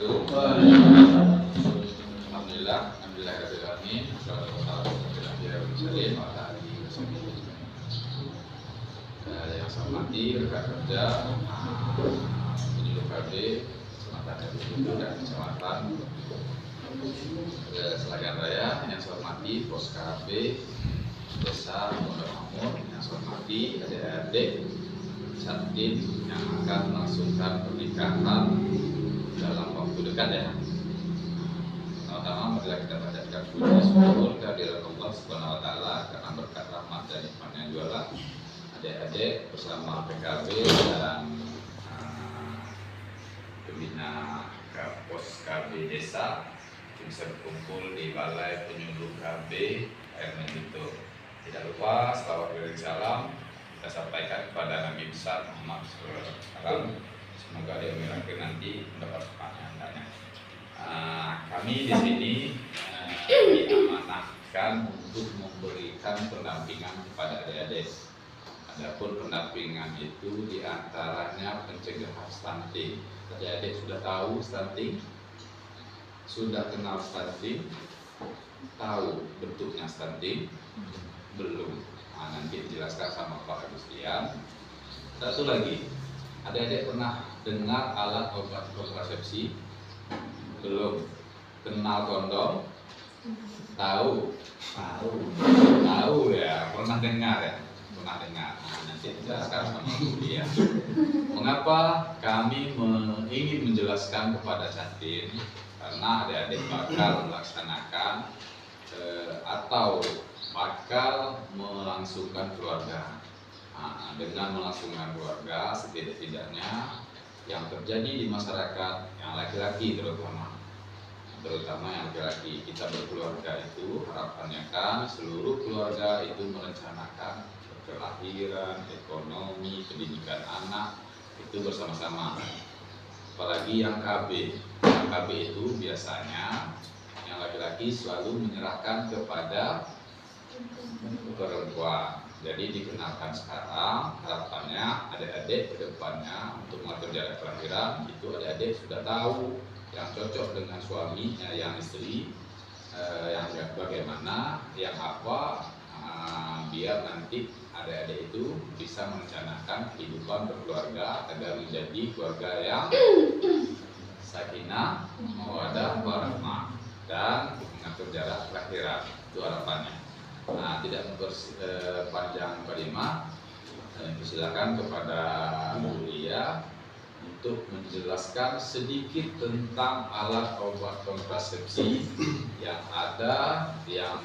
wabarakatuh. Alhamdulillah rabbil alamin. Yang saya hormati rekan kerja penyuluh KB Kecamatan Ermelo dan Kecamatan Selagan Raya. Yang saya hormati Pos KB Desa Pondok Makmur. Yang saya hormati adik-adik Satin yang akan melangsungkan pernikahan dalam waktu dekat ya. Pertama, marilah kita panjatkan puji syukur kehadirat Allah Subhanahu wa taala karena berkat rahmat dan nikmatnya jualan adik-adik bersama PKB dan pembina Pos KB Desa bisa berkumpul di Balai Penyuluh KB Ermelo. Tidak lupa selawat dan salam kita sampaikan kepada Nabi besar Muhammad SAW. Semoga dia mengirangkan nanti mendapat kepanjangannya. Kami di sini diamanahkan untuk memberikan pendampingan kepada adik-adik. Adapun pendampingan itu diantaranya pencegahan stunting. Adik-adik sudah tahu stunting? Sudah kenal stunting? Tahu bentuknya stunting? Belum. Nanti dijelaskan sama Pak Agustian. Satu lagi, adik-adik pernah dengar alat obat kontrasepsi? Belum. Kenal kondom? Tahu ya, pernah dengar ya, nanti dijelaskan sama dia. Mengapa kami ingin menjelaskan kepada Satin? Karena adik-adik bakal melaksanakan atau bakal melangsungkan keluarga. Dengan melangsungkan keluarga, setidak-tidaknya yang terjadi di masyarakat yang laki-laki terutama yang laki-laki, kita berkeluarga itu harapannya kan seluruh keluarga itu merencanakan kelahiran, ekonomi, pendidikan anak itu bersama-sama. Apalagi yang KB itu biasanya yang laki-laki selalu menyerahkan kepada perempuan. Jadi dikenalkan sekarang, harapannya adik-adik ke depannya untuk mengatur jarak kelahiran itu adik-adik sudah tahu yang cocok dengan suaminya, yang istri, yang bagaimana, yang apa, biar nanti adik-adik itu bisa merencanakan kehidupan berkeluarga agar menjadi keluarga yang sakinah, mawaddah, warahmah dan mengatur jarak kelahiran. Itu harapannya. Tidak memperpanjang kalimat, silakan kepada Bu Lia untuk menjelaskan sedikit tentang alat obat kontrasepsi yang ada, yang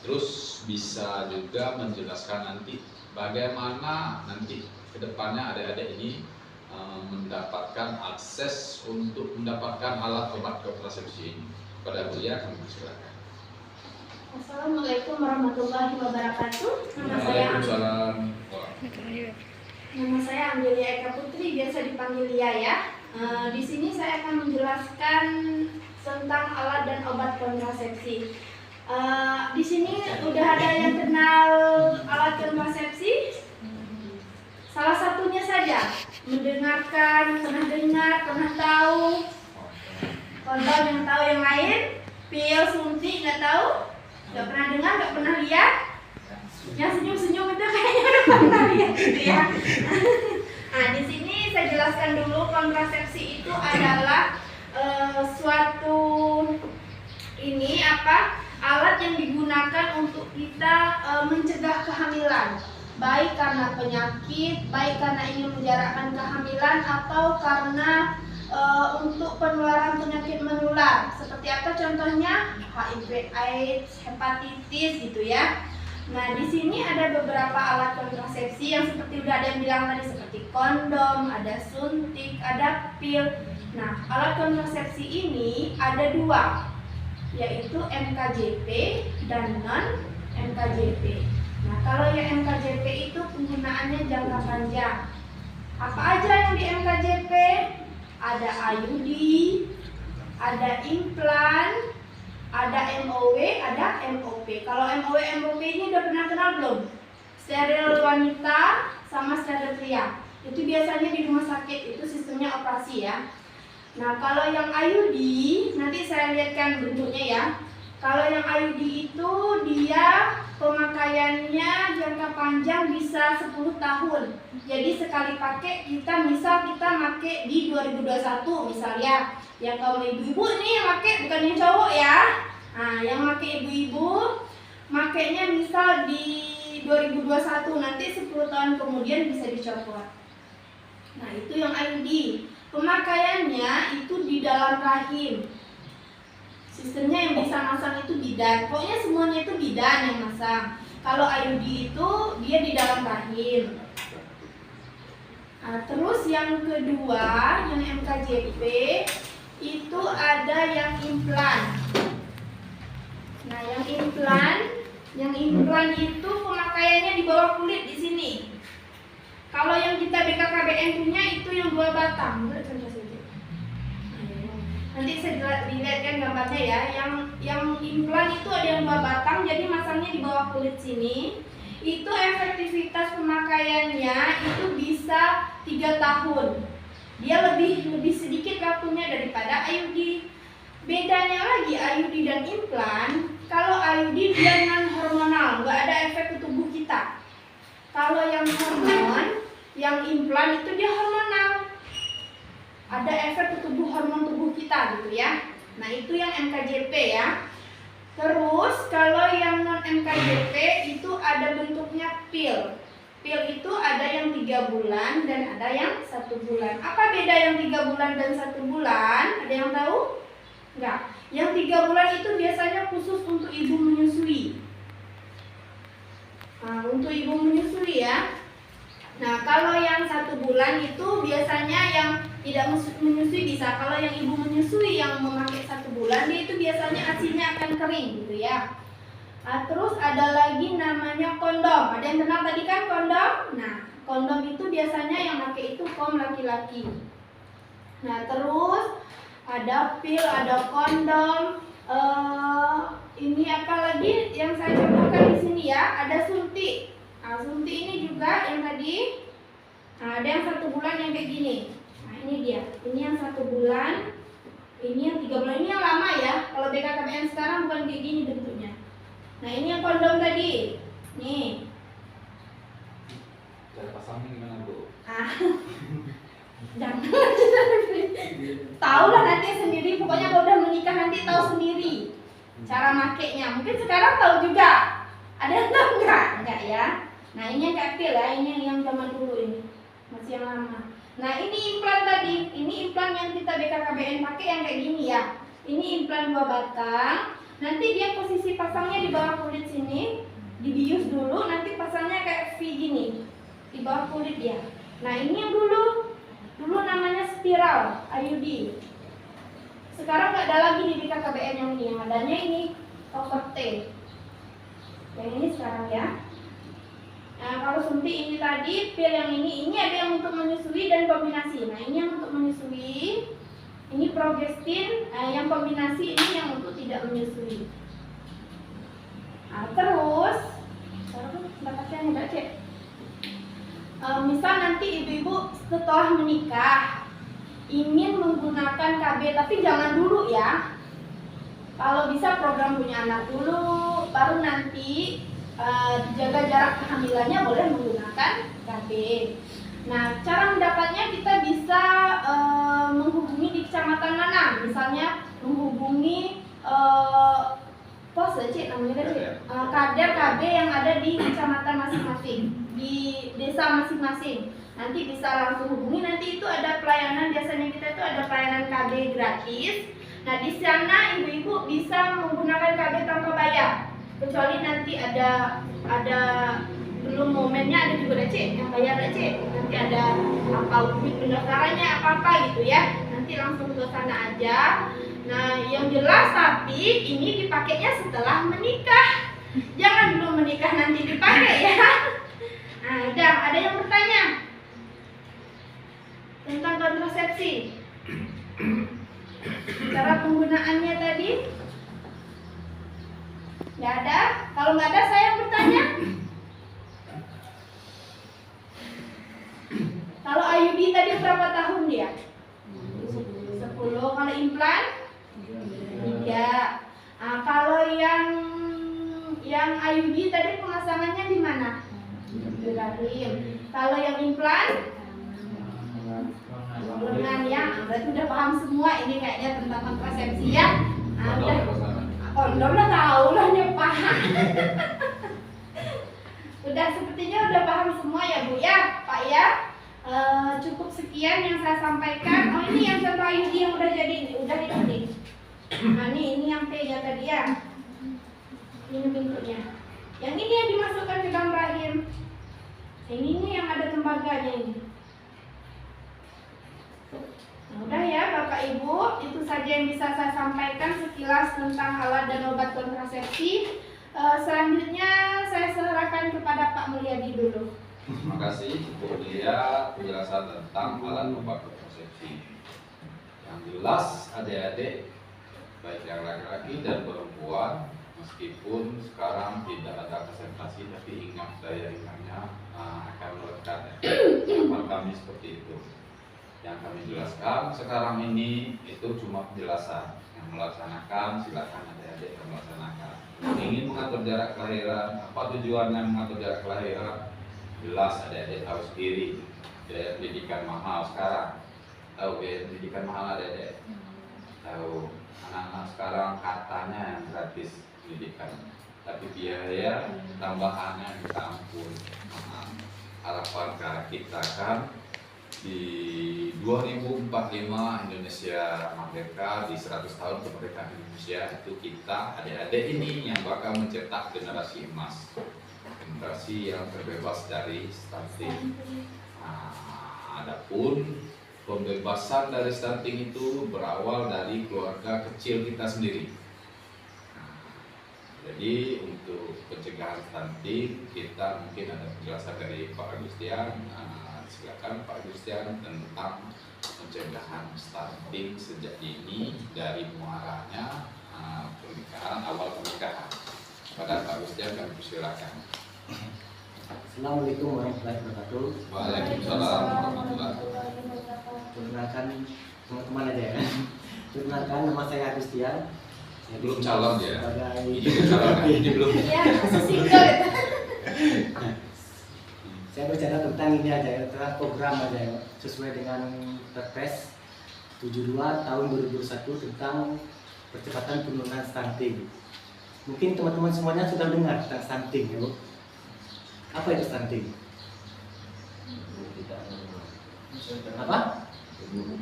terus bisa juga menjelaskan nanti bagaimana nanti kedepannya adik-adik ini mendapatkan akses untuk mendapatkan alat obat kontrasepsi ini. Pada Bu Lia kami silakan. Assalamualaikum warahmatullahi wabarakatuh. Nama saya Angelia Eka Putri, biasa dipanggil Lia ya. Di sini saya akan menjelaskan tentang alat dan obat kontrasepsi. Di sini udah ada yang kenal alat kontrasepsi? Salah satunya saja mendengarkan, pernah dengar, pernah tahu. Kondom yang tahu, yang lain? Pil, suntik, nggak tahu? Nggak pernah dengar, nggak pernah lihat? Yang senyum-senyum itu kayaknya udah pernah lihat gitu ya. Di sini saya jelaskan dulu, kontrasepsi itu adalah suatu alat yang digunakan untuk kita mencegah kehamilan, baik karena penyakit, baik karena ingin menjarakkan kehamilan, atau karena untuk penularan penyakit menular. Seperti apa contohnya? HIV/AIDS, hepatitis gitu ya. Nah, di sini ada beberapa alat kontrasepsi yang seperti udah ada yang bilang tadi, seperti kondom, ada suntik, ada pil. Nah, alat kontrasepsi ini ada dua, yaitu NKJP dan non-NKJP. Nah, kalau yang NKJP itu penggunaannya jangka panjang. Apa aja yang di NKJP? Ada IUD, ada implan, ada MOW, ada MOP. Kalau MOW, MOP ini udah pernah kenal belum? Steril wanita sama steril pria. Itu biasanya di rumah sakit, itu sistemnya operasi ya. Nah, kalau yang IUD, nanti saya lihatkan bentuknya ya. Kalau yang IUD itu dia pemakaiannya jangka panjang bisa 10 tahun. Jadi sekali pakai kita pakai di 2021 misalnya. Yang kaum ibu-ibu nih yang pakai bukan yang cowok ya. Nah, yang pakai ibu-ibu makainya misal di 2021, nanti 10 tahun kemudian bisa dicopot. Nah, itu yang IUD. Pemakaiannya itu di dalam rahim. Sistemnya yang bisa masang itu bidan. Pokoknya semuanya itu bidan yang masang. Kalau IUD itu dia di dalam rahim. Nah, terus yang kedua, yang MKJP itu ada yang implan. Nah, yang implan itu pemakaiannya di bawah kulit di sini. Kalau yang kita BKKBN punya itu yang 2 batang. Nanti saya dilihatkan gambarnya ya. Yang implan itu ada yang 2 batang, jadi masangnya di bawah kulit sini. Itu efektivitas pemakaiannya itu bisa 3 tahun. Dia lebih sedikit waktunya daripada IUD. Bedanya lagi IUD dan implan, kalau IUD dia non hormonal, nggak ada efek ke tubuh kita. Kalau yang hormon, yang implan itu dia hormonal, ada efek ke tubuh hormon tubuh kita gitu ya. Nah, itu yang MKJP ya. Terus kalau yang non MKJP itu ada bentuknya pil. Pil itu ada yang 3 bulan dan ada yang 1 bulan. Apa beda yang 3 bulan dan 1 bulan? Ada yang tahu? Enggak. Yang 3 bulan itu biasanya khusus untuk ibu menyusui. Nah, untuk ibu menyusui ya. Nah, kalau yang 1 bulan itu biasanya yang tidak menyusui bisa. Kalau yang ibu menyusui yang memakai 1 bulan, dia itu biasanya asinya akan kering gitu ya. Nah, terus ada lagi namanya kondom. Ada yang kenal tadi kan kondom? Nah, kondom itu biasanya yang pakai itu kaum laki-laki. Nah, terus ada pil, ada kondom. Ini apa lagi yang saya contohkan di sini ya? Ada suntik. Nah, suntik ini juga yang tadi. Nah, ada yang 1 bulan yang kayak gini. Nah, ini dia. Ini yang 1 bulan. Ini yang 3 bulan. Ini yang lama ya. Kalau BKKBN sekarang bukan kayak gini bentuknya. Nah, ini yang kondom tadi. Nih. Cara pasangnya gimana, Bu? Jangan. Tahu lah nanti sendiri. Pokoknya kalau udah menikah nanti tahu sendiri cara makainya. Mungkin sekarang tahu juga. Ada yang tahu enggak? Enggak ya. Nah, ini yang kayak pil ya. Ini yang zaman dulu ini. Masih yang lama. Nah, ini implan tadi. Ini implan yang kita BKKBN pakai yang kayak gini ya. Ini implan 2 batang. Nanti dia posisi pasangnya di bawah kulit sini, dibius dulu, nanti pasangnya kayak V gini, di bawah kulit dia. Nah, ini yang dulu namanya spiral, IUD. Sekarang nggak ada lagi di BKKBN yang adanya ini over T. Yang ini sekarang ya. Nah, kalau suntik ini tadi, pil yang ini ada yang untuk menyusui dan kombinasi. Nah, ini yang untuk menyusui. Ini progestin, yang kombinasi ini yang untuk tidak menyusui. Nah, terus misal nanti ibu-ibu setelah menikah ingin menggunakan KB, tapi jangan dulu ya. Kalau bisa program punya anak dulu, baru nanti jaga jarak kehamilannya boleh menggunakan KB. Nah, cara mendapatnya kita bisa menghubungi di kecamatan mana, misalnya menghubungi pos namanya kader KB yang ada di kecamatan masing-masing, di desa masing-masing. Nanti bisa langsung hubungi, nanti itu ada pelayanan, biasanya kita itu ada pelayanan KB gratis. Nah, di sana ibu-ibu bisa menggunakan KB tanpa bayar, kecuali nanti ada belum momennya, ada juga Cek yang bayar Cek. Nanti ada apa unit pendaftarannya apa gitu ya. Nanti langsung ke sana aja. Nah, yang jelas tapi ini dipakainya setelah menikah. Jangan belum menikah nanti dipakai ya. Nah, udah ada yang bertanya tentang kontrasepsi? Cara penggunaannya tadi? Nggak ada? Kalau nggak ada saya bertanya. Kalau IUD tadi berapa tahun dia? 10 implan? 3. Kalau yang IUD tadi pemasangannya di mana? Di rahim. Kalau yang implan? Lengan ya. Berarti udah paham semua ini kayaknya tentang kontrasepsi ya. Kondom lah tahu lah paham. Udah sepertinya udah paham semua ya Bu ya, Pak ya. Cukup sekian yang saya sampaikan. Oh ini yang contoh IUD yang udah jadi udah ini nih. Nah ini yang P-nya tadi ya. Ini bentuknya. Yang ini yang dimasukkan ke dalam rahim. Yang ini yang ada tembaganya ini. Nah, udah ya Bapak Ibu, itu saja yang bisa saya sampaikan sekilas tentang alat dan obat kontrasepsi. Selanjutnya saya serahkan kepada Pak Mulyadi dulu. Terima kasih Bu Lia penjelasan tentang alat obat kontrasepsi. Yang jelas adik-adik baik yang laki-laki dan perempuan, meskipun sekarang tidak ada konsentrasi tapi ingat daya ingatnya akan melekat. Harapan kami seperti itu. Yang kami jelaskan sekarang ini itu cuma penjelasan. Yang melaksanakan silakan adik-adik yang melaksanakan. Yang ingin mengatur jarak kelahiran, apa tujuannya mengatur jarak kelahiran? Jelas adik-adik tahu sendiri. Biaya pendidikan mahal sekarang. Tahu biaya pendidikan mahal adik-adik? Tahu. Anak-anak sekarang katanya yang gratis pendidikan, tapi biaya tambahannya minta ampun. Harapan kita kan di 2045 Indonesia merdeka, di 100 tahun kemerdekaan Indonesia itu kita adik-adik ini yang bakal mencetak generasi emas, generasi yang terbebas dari stunting. Adapun pembebasan dari stunting itu berawal dari keluarga kecil kita sendiri. Jadi untuk pencegahan stunting kita mungkin ada penjelasan dari Pak Agustian. Silakan Pak Agustian tentang pencegahan stunting sejak dini dari muaranya pernikahan, awal pernikahan. Pada Pak Agustian kami persilakan. Assalamualaikum warahmatullahi wabarakatuh. Waalaikumsalam warahmatullahi wabarakatuh. Perkenalkan teman-teman aja ya. Perkenalkan nama saya Agustian. Belum calon ya? Sebagai Ini belum calon kan? Ini belum. Ya, masih single itu. Saya bicara tentang ini aja ya, tentang program aja ya, sesuai dengan Perpres 72 tahun 2001 tentang percepatan penurunan stunting. Mungkin teman-teman semuanya sudah dengar tentang stunting ya Bu. Apa itu stunting? Apa? Ibu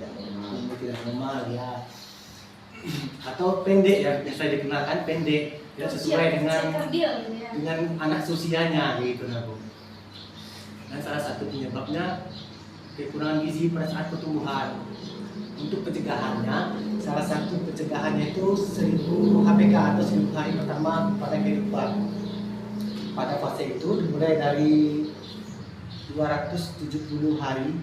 tidak normal ya. Atau pendek ya, yang saya dikenalkan pendek, tidak sesuai dengan anak usianya gitu nah Bu. Dan salah satu penyebabnya kekurangan gizi pada saat pertumbuhan. Untuk pencegahannya, salah satu pencegahannya itu 1000 HPK atau 1000 hari pertama pada kehidupan. Pada fase itu dimulai dari 270 hari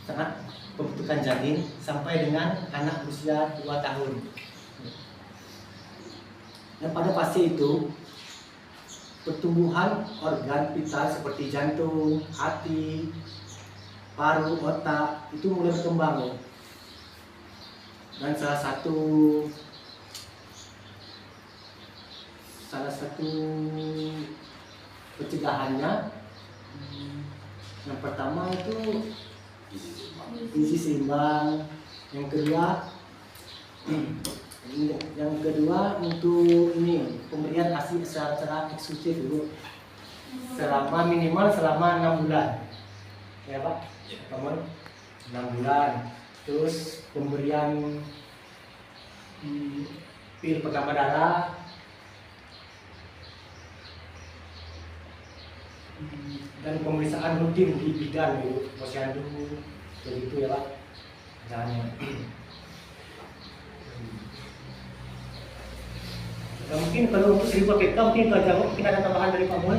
saat pembentukan janin sampai dengan anak usia 2 tahun. Dan pada fase itu pertumbuhan organ vital seperti jantung, hati, paru, otak itu mulai berkembang. Dan salah satu pencegahannya yang pertama itu gizi seimbang, yang kedua untuk ini pemberian ASI secara eksklusif dulu minimal selama 6 bulan ya Pak, teman 6 bulan. Terus pemberian pil penambah darah, dan pemeriksaan rutin di bidan gitu, posyandu begitu ya Pak. Nah, mungkin kalau untuk 1000 PK mungkin itu aja, mungkin ada tambahan dari Pak Mul.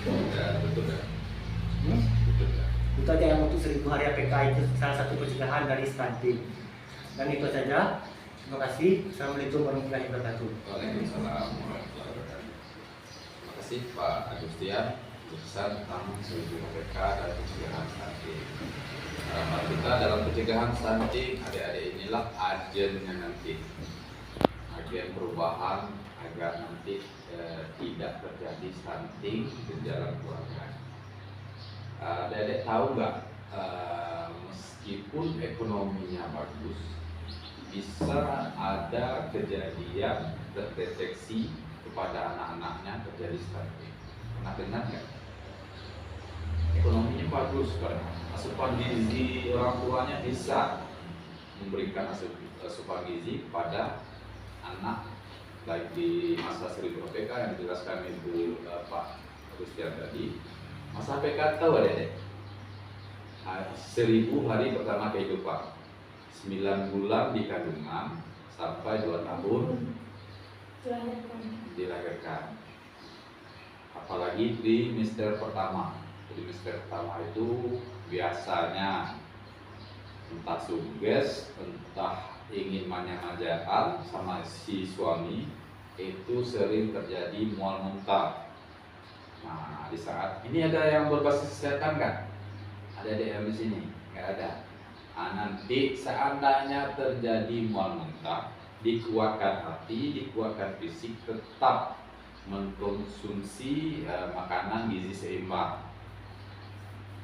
Betul ya. Itu aja yang untuk 1000 hari APK itu salah satu pencegahan dari stunting. Dan itu saja. Terima kasih. Assalamualaikum warahmatullahi wabarakatuh. Waalaikumsalam warahmatullahi wabarakatuh. Terima kasih Pak Agustian. Putusan tentang 1000 PK dan pencegahan stunting. Kita dalam pencegahan stunting, adik-adik inilah agennya nanti, agen perubahan agar nanti tidak terjadi stunting di dalam keluarga. Adik-adik tahu nggak, meskipun ekonominya bagus, bisa ada kejadian terdeteksi kepada anak-anaknya terjadi stunting. Pernah dengar nggak? Ekonominya bagus, asupan gizi orang tuanya bisa memberikan asupan gizi kepada anak, baik di masa 1000 PK yang dijelaskan Ibu Pak Agustian tadi. Masa PK tahu ada 1000 hari pertama kehidupan, 9 bulan di kandungan sampai 2 tahun dilahirkan. Apalagi di trimester pertama. Trimester pertama itu biasanya entah sukses, entah ingin manja-manjaan sama si suami, itu sering terjadi mual muntah. Nah, di saat ini ada yang berbasis kesehatan kan? Ada yang di sini? Nggak ada. Nanti seandainya terjadi mual muntah, dikuatkan hati, dikuatkan fisik, tetap mengkonsumsi makanan gizi seimbang.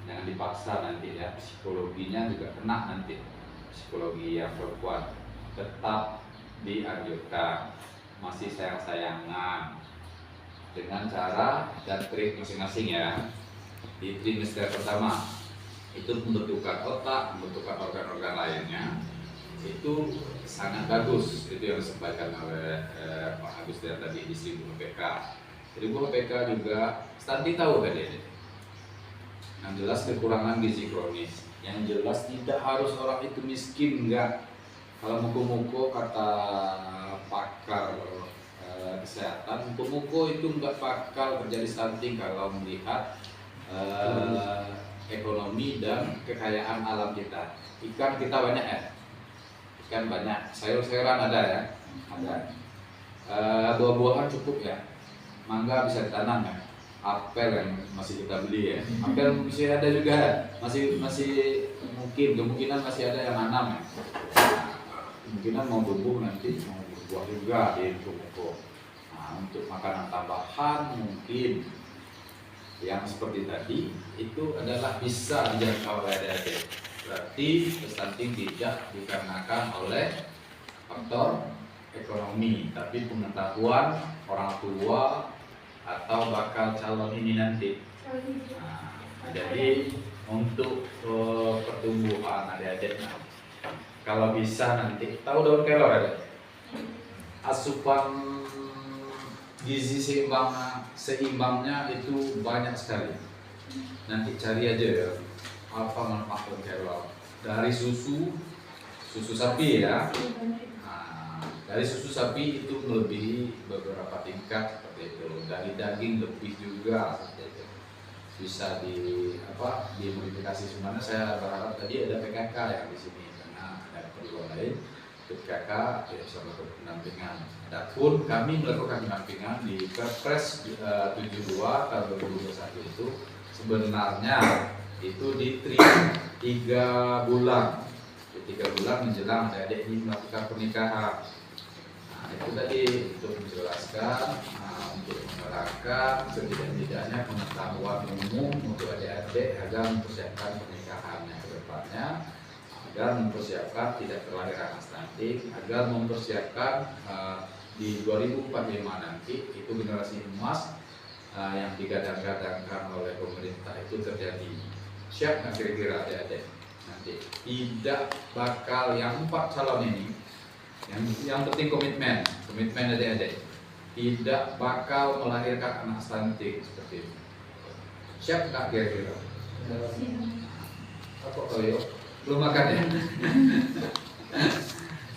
Jangan dipaksa nanti ya, psikologinya juga kena nanti. Psikologi yang perempuan tetap dianjurkan, masih sayang-sayangan dengan cara dan trik masing-masing ya. Di trimester pertama itu membentukkan otak, membentukkan organ-organ lainnya, itu sangat bagus. Itu yang disampaikan oleh Pak Agustian tadi di 1000 PK. 1000 PK juga stunting tahu kan ini? Yang jelas kekurangan gizi kronis, yang jelas tidak harus orang itu miskin, enggak. Kalau muko-muko kata pakar kesehatan, muko-muko itu enggak bakal terjadi stunting kalau melihat ekonomi dan kekayaan alam kita. Ikan kita banyak ya, ikan banyak, sayur-sayuran ada ya, ada. Buah-buahan cukup ya, mangga bisa ditanam ya. Apel yang masih kita beli ya, apel masih ada juga, masih mungkin kemungkinan masih ada yang nanam ya. Kemungkinan mau tumbuh nanti mau berbuah juga di muko. Nah, untuk makanan tambahan mungkin yang seperti tadi itu adalah bisa dijangkau oleh adik-adik. Berarti stunting tidak dikarenakan oleh faktor ekonomi, tapi pengetahuan orang tua atau bakal calon ini nanti. Nah, jadi untuk pertumbuhan adik-adik, kalau bisa nanti tahu daun kelor ada, asupan gizi seimbangnya itu banyak sekali. Nanti cari aja ya apa manfaat daun kelor dari susu sapi ya. Dari susu sapi itu melebihi beberapa tingkat seperti itu. Dari daging lebih juga seperti itu. Bisa dimodifikasi semuanya. Saya berharap tadi ada PKK yang di sini karena ada keperluan lain. PKK tidak bisa melakukan pendampingan. Adapun kami melakukan pendampingan di Perpres 72 tahun 2021 itu sebenarnya itu di 3 bulan. Di 3 bulan menjelang adik-adik ini melakukan pernikahan. Itu tadi untuk menjelaskan, untuk menerangkan setidak-tidaknya pengetahuan umum untuk adik-adik agar mempersiapkan pernikahannya ke depannya, agar mempersiapkan tidak terlahir anak stunting, agar mempersiapkan di 2045 nanti itu generasi emas yang digadang-gadangkan oleh pemerintah itu terjadi. Siap nggak kira-kira adik-adik? Nanti tidak bakal yang 4 calon ini. Yang penting komitmen adik-adik, tidak bakal melahirkan anak stunting seperti itu. Siap nggak kira-kira? Apa Toyo? Belum makan ya?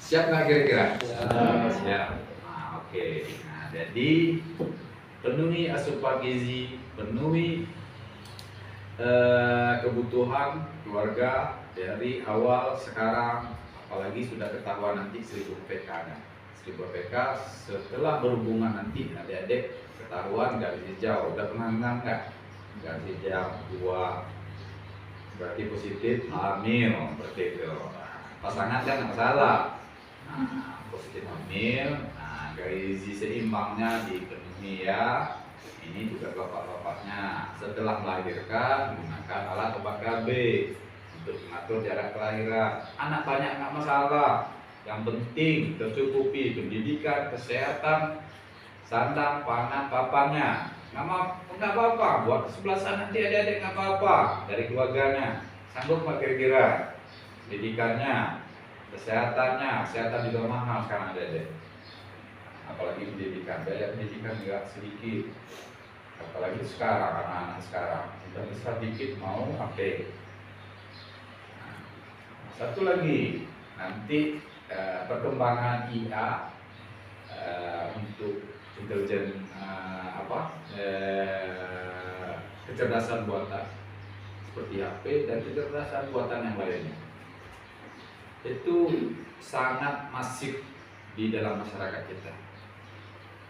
Siap nggak kira-kira? Siap. Nah, oke. Nah, jadi penuhi asupan gizi, penuhi kebutuhan keluarga dari awal sekarang. Apalagi sudah ketahuan nanti 1000 PK nya. 1000 PK setelah berhubungan nanti adik-adik ketahuan garis hijau. Udah pernah dengar nggak? Berarti yang dua berarti positif hamil seperti itu. Pasangan kan nggak masalah. Nah, positif hamil, nah gizi seimbangnya dipenuhi ya. Ini juga bapak-bapaknya setelah melahirkan menggunakan alat obat KB untuk mengatur jarak kelahiran. Anak banyak nggak masalah. Yang penting tercukupi pendidikan, kesehatan, sandang, pangan, papannya. Nggak apa-apa. Buat sebelah sana nanti adik-adik nggak apa-apa dari keluarganya. Sanggup nggak kira-kira? Pendidikannya, kesehatannya, kesehatan juga mahal sekarang adik-adik. Apalagi pendidikan, biaya pendidikan juga sedikit. Apalagi sekarang anak-anak sekarang sudah besar dikit mau HP. Nah, satu lagi nanti perkembangan IA untuk intelijen kecerdasan buatan seperti HP dan kecerdasan buatan yang lainnya itu sangat masif di dalam masyarakat kita.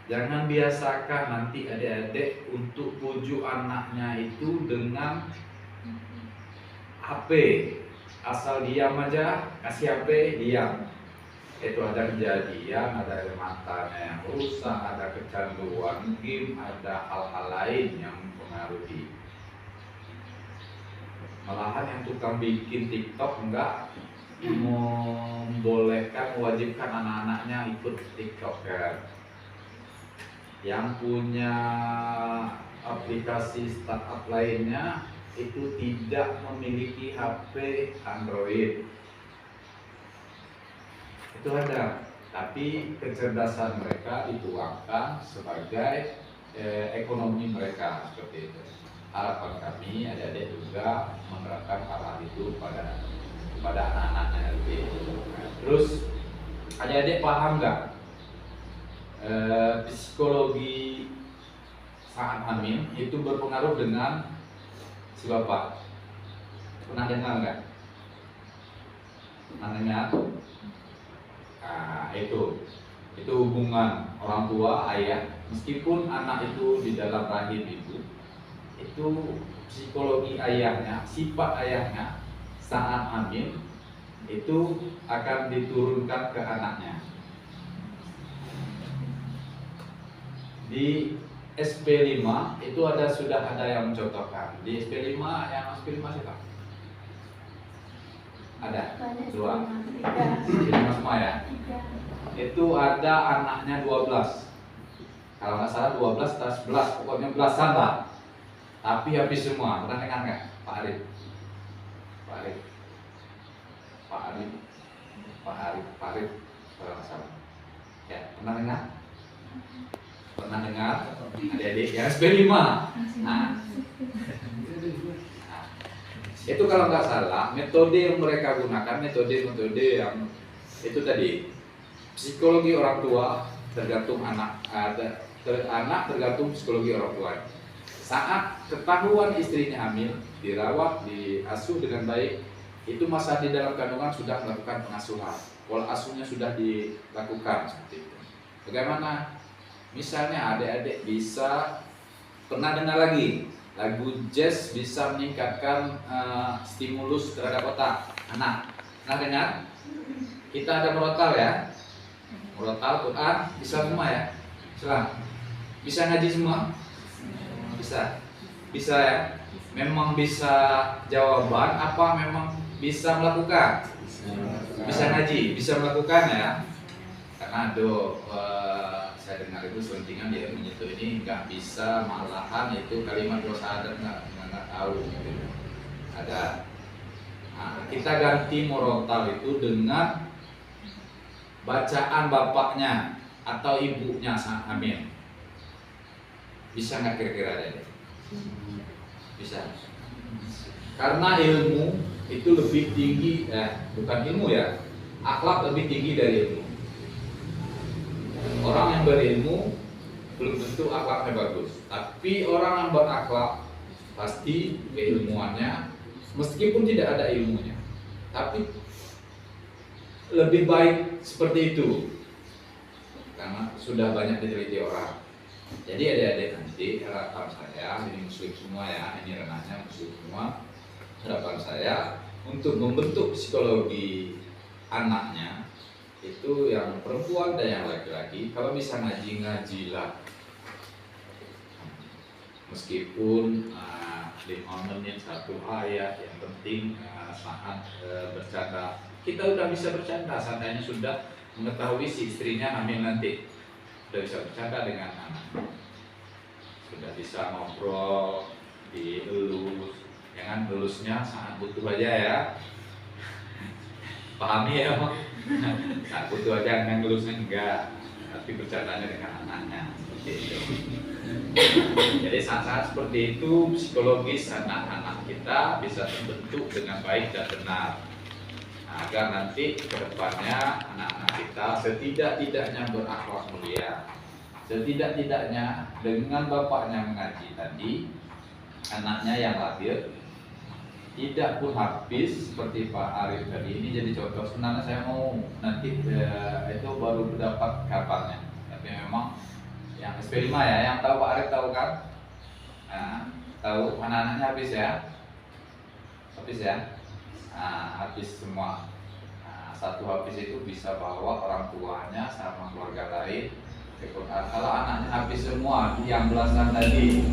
Jangan biasakan nanti adik-adik untuk pujuk anaknya itu dengan HP. Asal diam aja, kasih HP, diam. Itu ada kejadian, ada matanya yang rusak, ada kecanduan game, ada hal-hal lain yang mempengaruhi. Malahan yang tukang bikin TikTok enggak membolehkan, mewajibkan anak-anaknya ikut TikTok kan. Yang punya aplikasi startup lainnya itu tidak memiliki HP Android. Itu ada, tapi kecerdasan mereka dituangkan sebagai ekonomi mereka seperti itu. Harapan kami adik-adik juga menerapkan hal itu pada anak-anaknya nanti. Terus adik-adik paham nggak psikologi saat hamil itu berpengaruh dengan si bapak? Pernah dengar nggak? Pernah dengar? Nah, itu hubungan orang tua ayah, meskipun anak itu di dalam rahim itu psikologi ayahnya, sifat ayahnya saat hamil itu akan diturunkan ke anaknya. Di SP5 itu sudah ada yang mencontohkan. Di SP5 siapa? Ada? Dua. SP5 semua ya? Itu ada anaknya 12. Kalau nggak salah 12 atau 11, pokoknya belasan lah. Tapi habis semua. Pernah dengar nggak? Pak Arif. Kalau nggak salah. Ya, pernah dengar? Pernah dengar? Adik-adik ya SP5. Nah, itu kalau nggak salah metode yang mereka gunakan metode yang itu tadi psikologi orang tua tergantung anak tergantung psikologi orang tua. Saat ketahuan istrinya hamil, dirawat, diasuh dengan baik, itu masa di dalam kandungan sudah melakukan pengasuhan, pola asuhnya sudah dilakukan seperti itu. Bagaimana? Misalnya adik-adik bisa pernah dengar lagi lagu jazz bisa meningkatkan stimulus terhadap otak anak. Pernah dengar? Kita ada merotal ya, merotal Quran bisa semua ya. Bisa ngaji semua? Bisa ya. Memang bisa jawaban apa memang bisa melakukan? Bisa ngaji, bisa melakukan ya. Karena saya dengar itu selentingan dia menyentuh ini nggak bisa, malahan itu kalimat dosa adat nggak tahu gitu. Ada. Nah, kita ganti murotal itu dengan bacaan bapaknya atau ibunya saat hamil. Bisa nggak kira-kira ada? Bisa. Karena ilmu itu lebih tinggi, bukan ilmu ya, akhlak lebih tinggi dari ilmu. Orang yang berilmu belum tentu akhlaknya bagus, tapi orang yang berakhlak pasti keilmuannya, meskipun tidak ada ilmunya, tapi lebih baik seperti itu, karena sudah banyak diteliti orang. Jadi adik-adik nanti harapan saya, ini muslim semua ya, ini ranahnya muslim semua. Harapan saya untuk membentuk psikologi anaknya itu yang perempuan dan yang laki-laki, kalau bisa ngaji-ngajilah. Meskipun 5 menit 1 ayat, yang penting saat bercanda kita udah bisa bercanda, santainya sudah mengetahui si istrinya hamil nanti, sudah bisa bercanda dengan anak, sudah bisa ngobrol, dielus, jangan elusnya saat butuh aja ya, pahami ya Mak? Saat butuh aja, yang ngelusnya enggak, tapi bercandanya dengan anaknya seperti itu. Jadi saat-saat seperti itu psikologis anak-anak kita bisa terbentuk dengan baik dan benar, agar nanti ke depannya anak-anak kita setidak-tidaknya berakhlak mulia, setidak-tidaknya dengan bapaknya mengaji tadi, anaknya yang lahir tidak pun habis seperti Pak Arif tadi. Ini jadi contoh. Sebenarnya saya mau nanti itu baru dapat kabarnya, tapi memang yang SP5 ya, yang tahu Pak Arif tahu kan? Nah, tahu anak-anaknya habis ya? Habis ya? Nah, habis semua. Nah, satu habis itu bisa bawa orang tuanya sama keluarga lain ke Quran. Kalau anaknya habis semua, yang belasan tadi,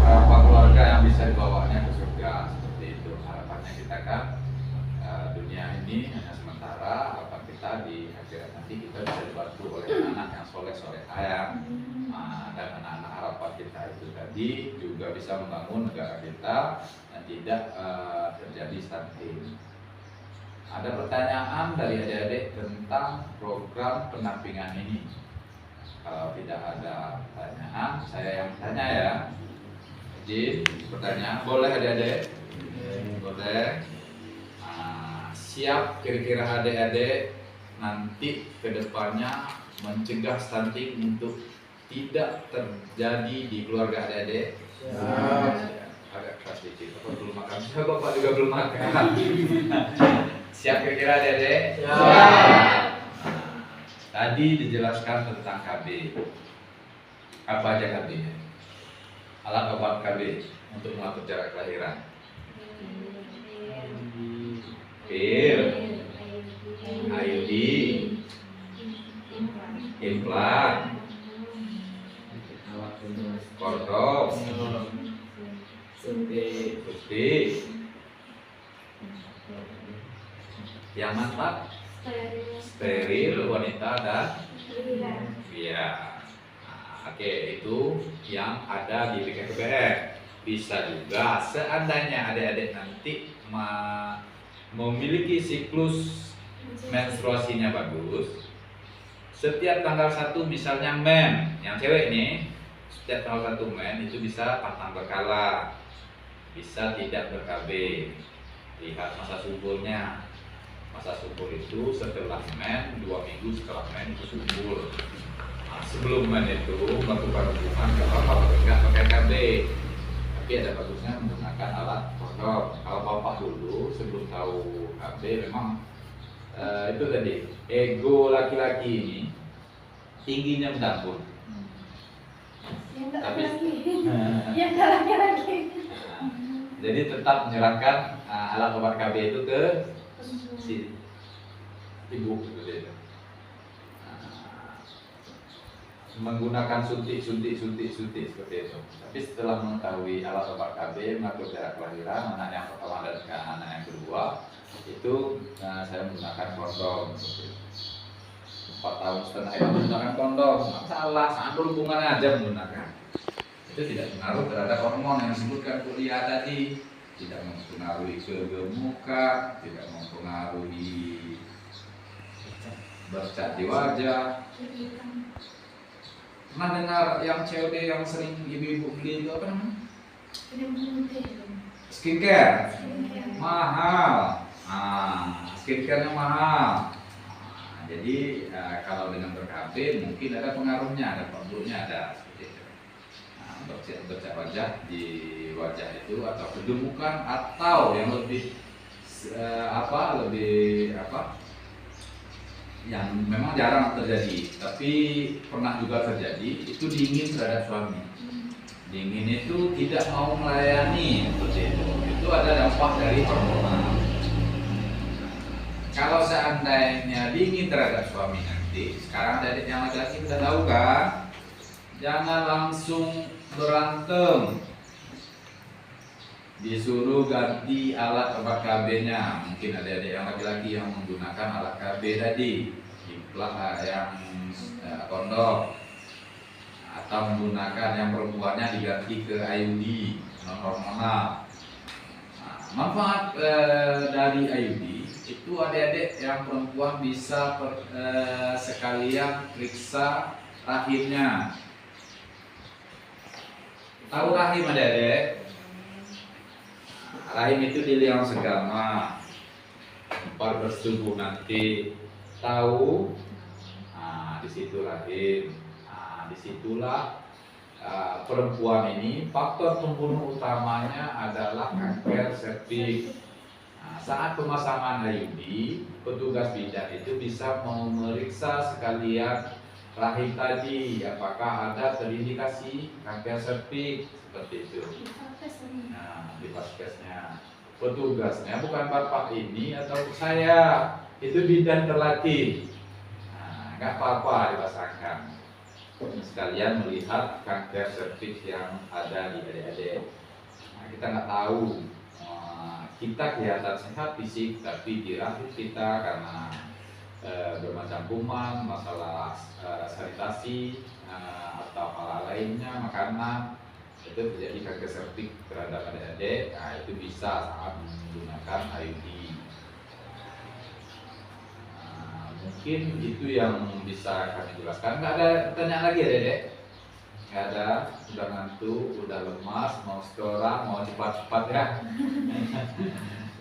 berapa keluarga yang bisa dibawanya ke surga? Seperti itu harapannya kita kan. Dunia ini hanya sementara, harapan kita di akhirat nanti kita bisa dibantu oleh anak yang soleh-soleh ayam. Dan anak-anak harapan kita itu tadi juga bisa membangun negara kita dan tidak terjadi stunting. Ada pertanyaan dari adik-adik tentang program pendampingan ini? Kalau tidak ada pertanyaan, saya yang tanya ya. Izin pertanyaan, boleh adik-adik? Boleh. Siap kira-kira adik-adik nanti kedepannya mencegah stunting untuk tidak terjadi di keluarga adik-adik? Agak keras dikit, Bapak belum makan. Bapak juga belum makan. Siap kira-kira adik-adik? Tadi dijelaskan tentang KB. Apa aja KB? Alat obat KB untuk mengatur jarak kelahiran. Pil, IUD, implan, kondom, suntik, yang mantap, steril wanita dan pria. Oke, itu yang ada di BKKBN. Bisa juga seandainya adik-adik nanti memiliki siklus menstruasinya bagus, setiap tanggal 1 misalnya men, yang cewek nih, setiap tanggal 1 men itu bisa pantang berkala, bisa tidak ber-KB. Lihat masa suburnya. Masa subur itu setelah men, 2 minggu setelah men itu subur. Nah, sebelum men itu melakukan hubungan gak apa-apa, nggak pakai KB, tapi ada bagusnya menggunakan alat kondom. Kalau bapak dulu sebelum tahu KB memang itu tadi ego laki-laki ini tingginya mendambut. Tapi yang laki-laki. Jadi tetap menyerahkan alat obat KB itu ke si ibu gitu. Menggunakan suntik seperti itu. Tapi setelah mengetahui alat obat KB mengatur jarak kelahiran anak yang pertama dan anak yang kedua itu saya menggunakan kondom. 4,5 tahun itu menggunakan kondom, masalah saat berhubungan aja menggunakan. Itu tidak pengaruh terhadap hormon yang disebutkan kuliah tadi, tidak mempengaruhi kegemukan, tidak mempengaruhi bercat di wajah. Pernah dengar yang COD yang sering ibu-ibu beli itu apa namanya? Skincare. Mahal. Skincare-nya mahal. Jadi kalau dengan ber-KB mungkin ada pengaruhnya, ada pengaruhnya ada seperti itu. Bercat wajah di wajah itu atau kegemukan atau yang lebih yang memang jarang terjadi, tapi pernah juga terjadi, itu dingin terhadap suami. Dingin itu tidak mau melayani, seperti itu. Itu ada dampak dari hormonal. Kalau seandainya dingin terhadap suami nanti, sekarang adik yang laki-laki sudah tahu kan, jangan langsung berantem. Disuruh ganti alat obat KB-nya. Mungkin adik-adik yang laki-laki yang menggunakan alat KB tadi, implan yang kondom, atau menggunakan yang perempuannya diganti ke IUD non hormonal. Manfaat dari IUD itu adik-adik yang perempuan bisa sekalian periksa rahimnya. Tahu rahim adik-adik? Rahim itu di liang segama, tempat bersetubuh nanti. Tahu? Nah, di situ rahim. Nah, disitulah perempuan ini faktor pembunuh utamanya adalah kanker serviks. Nah, saat pemasangan IUD, petugas bidan itu bisa memeriksa sekalian rahim tadi, apakah ada terindikasi kanker serviks seperti itu. Nah, di vaskesnya, petugasnya bukan bapak ini atau saya, itu bidan terlatih. Nah, nggak apa-apa dipasangkan. Sekalian melihat kanker serviks yang ada di adik-adik. Nah, kita nggak tahu, kita kelihatan sehat fisik, tapi di rahim kita karena bermacam kuman, masalah sanitasi atau hal lainnya, makanan, itu terjadi kanker serviks terhadap adik-adik. Nah, itu bisa saat menggunakan IUD. Mungkin itu yang bisa kami jelaskan. Nggak ada pertanyaan lagi ya Dedek? Nggak ada, udah ngantuk, udah lemas, mau setoran, mau cepat-cepat ya.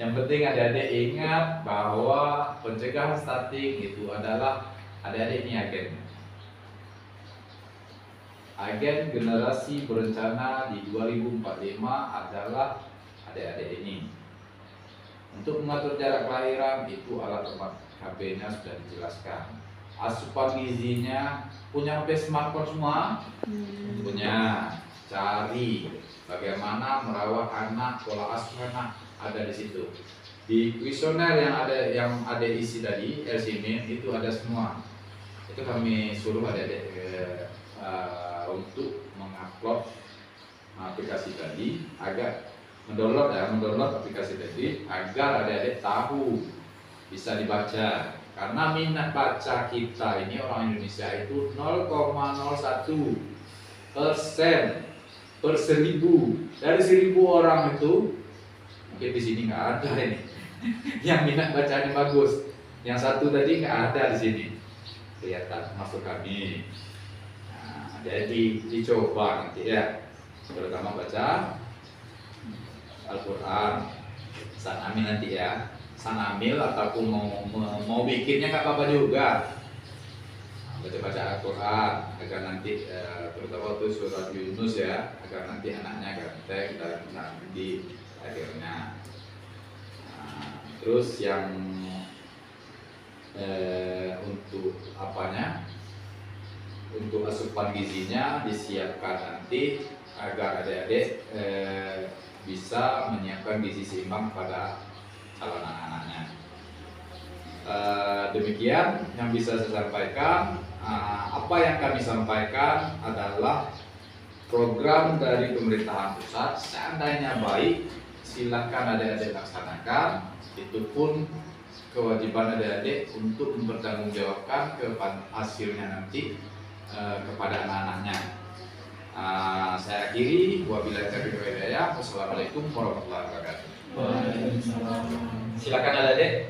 Yang penting adik-adik ingat bahwa pencegahan stunting itu adalah adik-adik ini agen. Agen generasi berencana di 2045 adalah adik-adik ini. Untuk mengatur jarak kelahiran itu alat obat KB-nya sudah dijelaskan. Asupan gizinya punya HP smartphone semua? Punya. Cari bagaimana merawat anak, pola asuh anak, ada di situ. Di kuesioner yang ada isi tadi, LCMIN itu ada semua. Itu kami suruh adik-adik untuk mengupload aplikasi tadi agar mendownload aplikasi tadi agar adik-adik tahu, bisa dibaca. Karena minat baca kita ini orang Indonesia itu 0,01% per 1000. Dari 1000 orang itu, mungkin di sini nggak ada ini yang minat bacanya bagus. Yang satu tadi nggak ada di sini, kelihatan masuk kami. Nah, jadi dicoba nanti ya, terutama baca Al-Quran, sanamil nanti ya, sanamil ataupun mau bikinnya nggak apa-apa juga. Baca Al-Quran agar nanti terutama itu surat Yunus ya, agar nanti anaknya ganteng dan nanti akhirnya. Terus yang untuk apanya, untuk asupan gizinya disiapkan nanti agar adik-adik bisa menyiapkan gizi seimbang pada calon anak-anaknya. Demikian yang bisa saya sampaikan. Apa yang kami sampaikan adalah program dari pemerintahan pusat. Seandainya baik, silakan adik-adik laksanakan. Itu pun kewajiban adik-adik untuk mempertanggungjawabkan hasilnya nanti kepada anak-anaknya. Saya akhiri, wabillahi taufiq wal hidayah. Wassalamualaikum warahmatullahi wabarakatuh. Silakan adik-adik.